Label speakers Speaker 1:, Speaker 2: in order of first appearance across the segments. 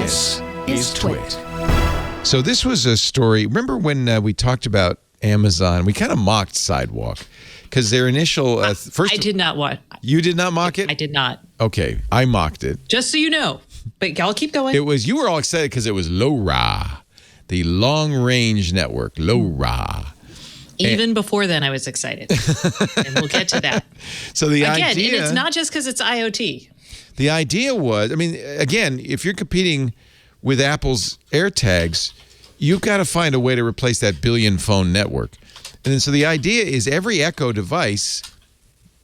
Speaker 1: This is TWiT.
Speaker 2: So this was a story. Remember when we talked about Amazon? We kind of mocked Sidewalk because their initial first.
Speaker 1: I did not want.
Speaker 2: You did not mock it?
Speaker 1: I did not.
Speaker 2: Okay, I mocked it.
Speaker 1: Just so you know, but y'all keep going.
Speaker 2: It was you were all excited because it was LoRa, the long range network, LoRa.
Speaker 1: Even before then, I was excited, and we'll get to that.
Speaker 2: So the
Speaker 1: idea,
Speaker 2: and
Speaker 1: it's not just because it's IoT.
Speaker 2: The idea was, I mean, again, if you're competing with Apple's AirTags, you've got to find a way to replace that billion phone network. And then, so the idea is every Echo device,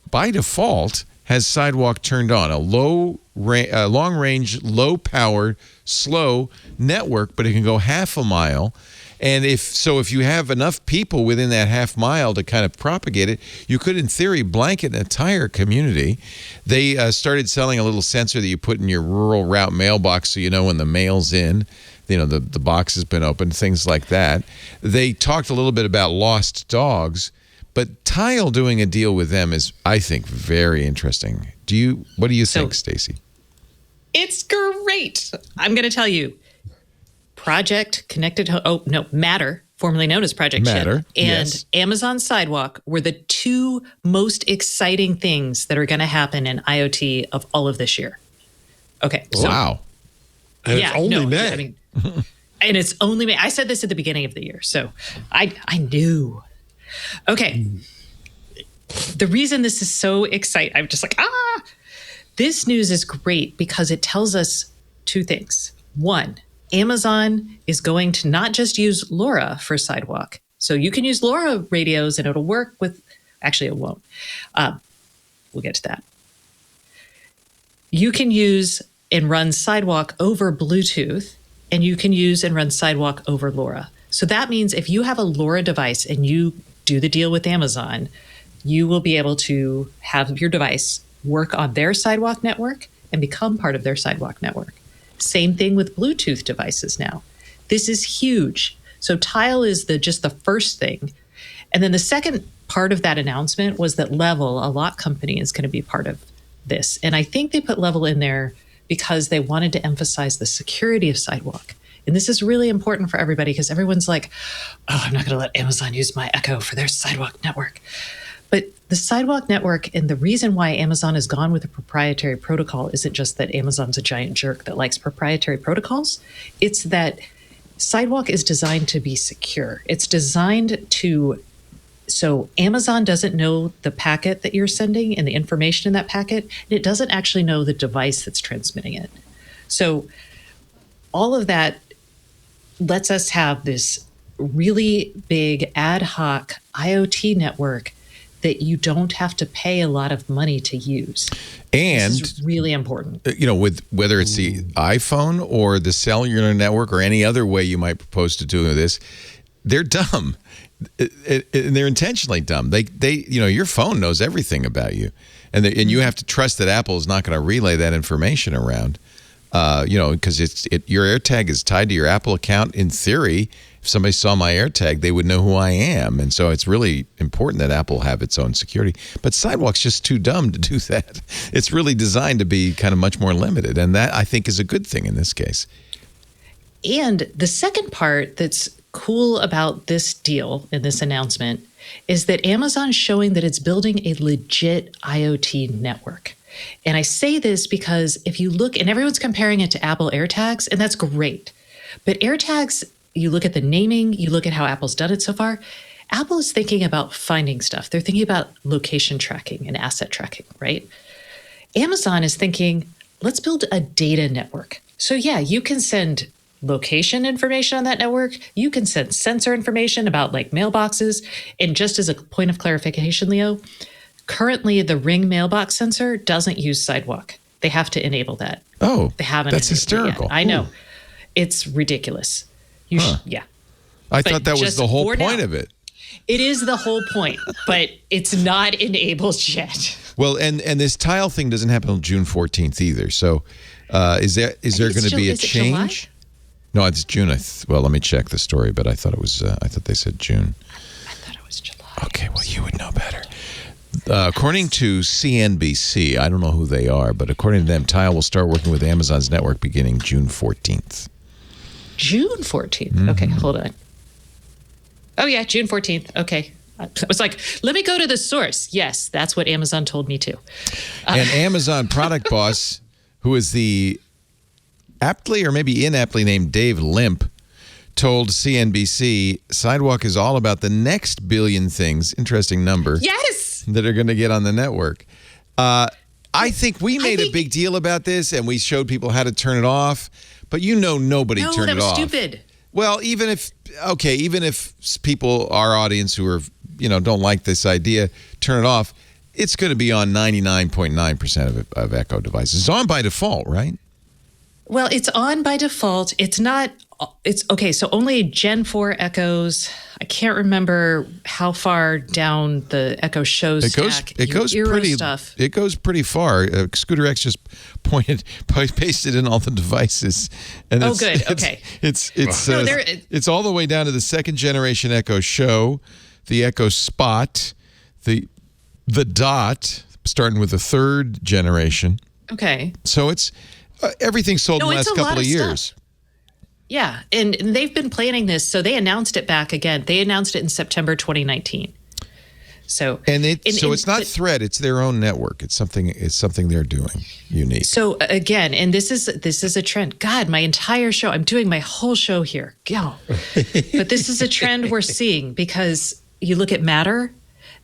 Speaker 2: by default, has Sidewalk turned on, a long-range, low-powered, slow network, but it can go half a mile. And if you have enough people within that half mile to kind of propagate it, you could, in theory, blanket an entire community. They started selling a little sensor that you put in your rural route mailbox so you know when the mail's in. You know, the box has been opened, things like that. They talked a little bit about lost dogs, but Tile doing a deal with them is, I think, very interesting. What do you think, Stacey?
Speaker 1: It's great. I'm going to tell you. Matter, formerly known as Project
Speaker 2: Matter,
Speaker 1: Chip, and
Speaker 2: yes.
Speaker 1: Amazon Sidewalk were the two most exciting things that are going to happen in IoT of all of this year. Okay. So,
Speaker 2: wow.
Speaker 3: And it's only May.
Speaker 1: I mean, and it's only May. I said this at the beginning of the year, so I knew. Okay. The reason this is so exciting, I'm just like, this news is great because it tells us two things. One, Amazon is going to not just use LoRa for Sidewalk. So you can use LoRa radios and it'll work with, actually it won't. We'll get to that. You can use and run Sidewalk over Bluetooth, and you can use and run Sidewalk over LoRa. So that means if you have a LoRa device and you do the deal with Amazon, you will be able to have your device work on their Sidewalk network and become part of their Sidewalk network. Same thing with Bluetooth devices now. This is huge. So Tile is just the first thing. And then the second part of that announcement was that Level, a lock company, is going to be part of this. And I think they put Level in there because they wanted to emphasize the security of Sidewalk. And this is really important for everybody because everyone's like, I'm not going to let Amazon use my Echo for their Sidewalk network. But the Sidewalk network, and the reason why Amazon has gone with a proprietary protocol isn't just that Amazon's a giant jerk that likes proprietary protocols. It's that Sidewalk is designed to be secure. It's designed so Amazon doesn't know the packet that you're sending and the information in that packet, and it doesn't actually know the device that's transmitting it. So all of that lets us have this really big ad hoc IoT network that you don't have to pay a lot of money to use.
Speaker 2: And
Speaker 1: this is really important.
Speaker 2: With whether it's the iPhone or the cellular network or any other way you might propose to do this, they're dumb. And they're intentionally dumb. They your phone knows everything about you, and you have to trust that Apple is not going to relay that information around. Because your AirTag is tied to your Apple account. In theory, if somebody saw my AirTag, they would know who I am. And so it's really important that Apple have its own security. But Sidewalk's just too dumb to do that. It's really designed to be kind of much more limited. And that, I think, is a good thing in this case.
Speaker 1: And the second part that's cool about this deal and this announcement is that Amazon's showing that it's building a legit IoT network. And I say this because if you look, and everyone's comparing it to Apple AirTags, and that's great. But AirTags, you look at the naming, you look at how Apple's done it so far, Apple is thinking about finding stuff. They're thinking about location tracking and asset tracking, right? Amazon is thinking, let's build a data network. So yeah, you can send location information on that network. You can send sensor information about like mailboxes. And just as a point of clarification, Leo, currently, the Ring mailbox sensor doesn't use Sidewalk. They have to enable that.
Speaker 2: Oh,
Speaker 1: they haven't.
Speaker 2: That's hysterical.
Speaker 1: I know. It's ridiculous.
Speaker 2: I thought that was the whole point of it.
Speaker 1: It is the whole point, but it's not enabled yet.
Speaker 2: Well, and this Tile thing doesn't happen until June 14th either. So is there going to be a change?
Speaker 1: July?
Speaker 2: No, it's June. Well, let me check the story, but I thought it was. I thought they said June.
Speaker 1: I thought it was July.
Speaker 2: Okay, well, you would know better. According to CNBC, I don't know who they are, but according to them, Tile will start working with Amazon's network beginning June 14th.
Speaker 1: June 14th. Okay, hold on. Oh, yeah, June 14th. Okay. I was like, let me go to the source. Yes, that's what Amazon told me to.
Speaker 2: And Amazon product boss, who is the aptly or maybe inaptly named Dave Limp, told CNBC, Sidewalk is all about the next billion things, interesting number,
Speaker 1: Yes!
Speaker 2: that are going to get on the network. I think we made a big deal about this, and we showed people how to turn it off, but nobody turned it off.
Speaker 1: No, that was stupid.
Speaker 2: Well, even if people, our audience who are, don't like this idea, turn it off, it's going to be on 99.9% of Echo devices. It's on by default, right?
Speaker 1: Well, it's on by default. It's not. It's okay. So only Gen 4 Echoes. I can't remember how far down the Echo Show stack.
Speaker 2: It goes pretty.
Speaker 1: Stuff.
Speaker 2: It goes pretty far. Scooter X just pasted in all the devices. And
Speaker 1: good. Okay.
Speaker 2: It's all the way down to the second generation Echo Show, the Echo Spot, the Dot, starting with the third generation.
Speaker 1: Okay.
Speaker 2: So it's everything sold in the last couple of years.
Speaker 1: Stuff. Yeah, and they've been planning this. So they announced it back again. They announced it in September 2019. So
Speaker 2: it's not Thread; it's their own network. It's something they're doing unique.
Speaker 1: So again, and this is a trend. God, my entire show. I'm doing my whole show here. Yeah. But this is a trend we're seeing because you look at Matter.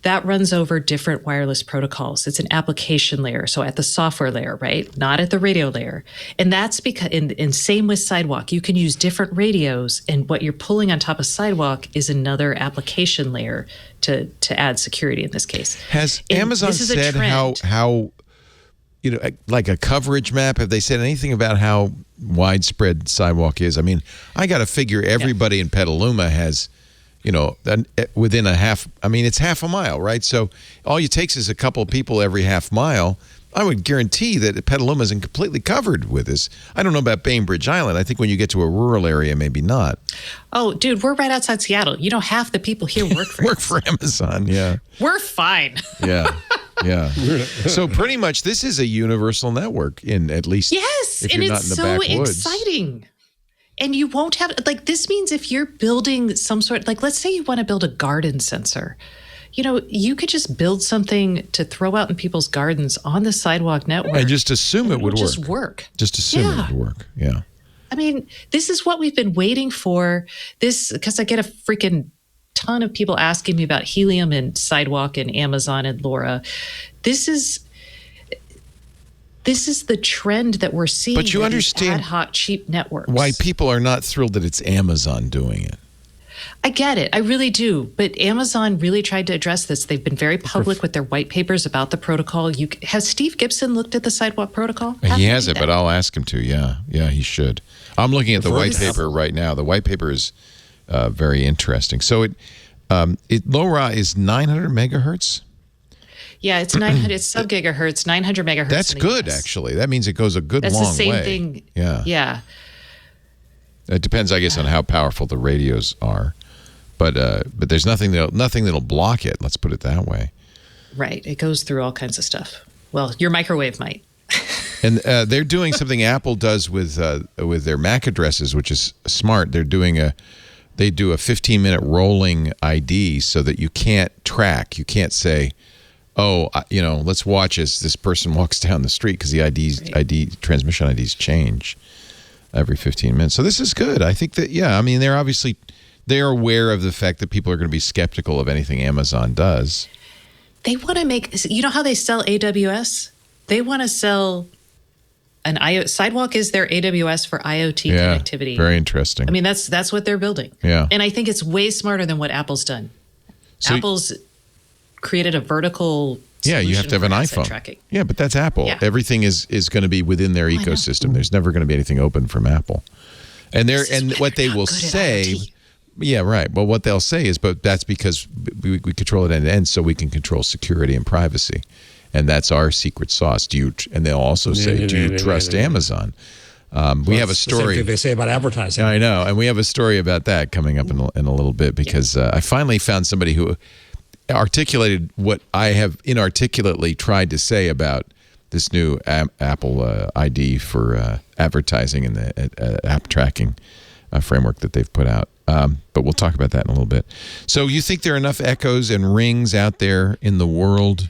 Speaker 1: That runs over different wireless protocols. It's an application layer, so at the software layer, right? Not at the radio layer. And that's because, and same with Sidewalk, you can use different radios, and what you're pulling on top of Sidewalk is another application layer to add security in this case.
Speaker 2: Has Amazon said how like a coverage map? Have they said anything about how widespread Sidewalk is? I mean, I got to figure everybody in Petaluma has, within it's half a mile, right? So all it takes is a couple of people every half mile. I would guarantee that Petaluma isn't completely covered with this. I don't know about Bainbridge Island. I think when you get to a rural area, maybe not.
Speaker 1: Oh, dude, we're right outside Seattle. Half the people here work for
Speaker 2: Amazon, yeah.
Speaker 1: We're fine.
Speaker 2: Yeah. So pretty much this is a universal network in at least if you're not in the backwoods.
Speaker 1: It's so exciting. And you won't have, this means if you're building some sort, let's say you want to build a garden sensor, you could just build something to throw out in people's gardens on the Sidewalk network.
Speaker 2: And just assume it would work.
Speaker 1: Just work.
Speaker 2: Just assume it would work, yeah.
Speaker 1: I mean, this is what we've been waiting for. Because I get a freaking ton of people asking me about Helium and Sidewalk and Amazon and LoRa. This is the trend that we're seeing.
Speaker 2: But you understand
Speaker 1: ad hoc cheap networks.
Speaker 2: Why people are not thrilled that it's Amazon doing it.
Speaker 1: I get it. I really do. But Amazon really tried to address this. They've been very public with their white papers about the protocol. Has Steve Gibson looked at the Sidewalk protocol?
Speaker 2: He hasn't, but I'll ask him to. Yeah, he should. I'm looking at the white paper right now. The white paper is very interesting. So LoRa is 900 megahertz.
Speaker 1: Yeah, it's 900. It's sub-gigahertz, 900 megahertz.
Speaker 2: That's good, actually. That means it goes a long way. That's the same
Speaker 1: thing.
Speaker 2: Yeah. It depends, I guess, on how powerful the radios are, but there's nothing that'll block it. Let's put it that way.
Speaker 1: Right. It goes through all kinds of stuff. Well, your microwave might.
Speaker 2: And they're doing something Apple does with their MAC addresses, which is smart. They do a 15-minute rolling ID so that you can't track. You can't say, let's watch as this person walks down the street, because the transmission IDs change every 15 minutes. So this is good. I think that, they're aware of the fact that people are going to be skeptical of anything Amazon does.
Speaker 1: They want to make, how they sell AWS? They want to sell Sidewalk is their AWS for IoT connectivity.
Speaker 2: Very interesting.
Speaker 1: I mean, that's what they're building.
Speaker 2: Yeah.
Speaker 1: And I think it's way smarter than what Apple's done. Apple's created a vertical solution.
Speaker 2: You have to have an iPhone.
Speaker 1: Tracking.
Speaker 2: Yeah, but that's Apple. Yeah. Everything is going to be within their ecosystem. There's never going to be anything open from Apple. And what they will say, yeah, right. Well, what they'll say is, but that's because we control it end to end, so we can control security and privacy, and that's our secret sauce. And they'll also say, do you trust Amazon? We have a story.
Speaker 3: The same thing they say about advertising.
Speaker 2: I know, and we have a story about that coming up in a little bit, because I finally found somebody who articulated what I have inarticulately tried to say about this new Apple ID for advertising and the app tracking framework that they've put out. But we'll talk about that in a little bit. So you think there are enough Echoes and Rings out there in the world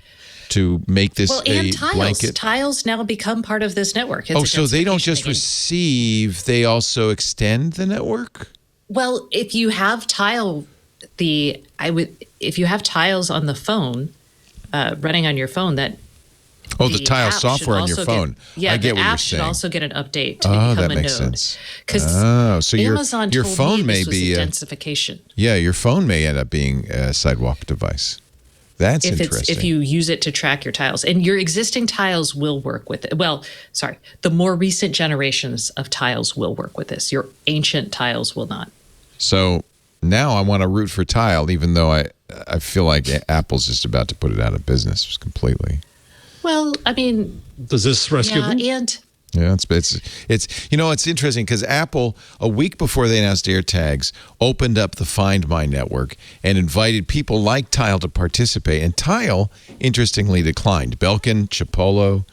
Speaker 2: to make this a blanket?
Speaker 1: Tiles now become part of this network. It's
Speaker 2: so they don't just receive, they also extend the network?
Speaker 1: Well, if you have if you have Tiles on the phone, running on your phone, that
Speaker 2: the Tile software on your phone. I get what you're saying. The app should
Speaker 1: also get an update to become
Speaker 2: that
Speaker 1: a
Speaker 2: makes
Speaker 1: node.
Speaker 2: sense.
Speaker 1: Because
Speaker 2: so
Speaker 1: Amazon
Speaker 2: your
Speaker 1: told
Speaker 2: phone
Speaker 1: me
Speaker 2: may
Speaker 1: this was
Speaker 2: be
Speaker 1: a densification.
Speaker 2: Your phone may end up being a Sidewalk device. That's interesting.
Speaker 1: If you use it to track your Tiles. And your existing Tiles will work with it. Well, sorry, the more recent generations of Tiles will work with this. Your ancient Tiles will not. So
Speaker 2: now I want to root for Tile, even though I feel like Apple's just about to put it out of business completely.
Speaker 1: Well, I mean,
Speaker 3: does this rescue them?
Speaker 2: It's interesting because Apple, a week before they announced AirTags, opened up the Find My network and invited people like Tile to participate. And Tile, interestingly, declined. Belkin, Chipolo,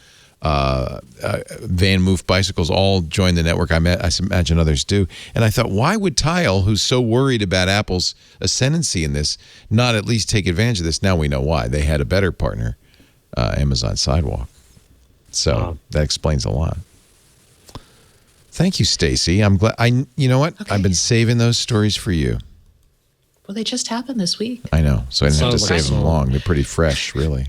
Speaker 2: Van Moof Bicycles all joined the network. I imagine others do. And I thought, why would Tile, who's so worried about Apple's ascendancy in this, not at least take advantage of this? Now we know why. They had a better partner, Amazon Sidewalk. So that explains a lot. Thank you, Stacey. I'm glad. You know what? Okay. I've been saving those stories for you.
Speaker 1: Well, they just happened this week.
Speaker 2: I know. So I didn't have to save them long. They're pretty fresh, really.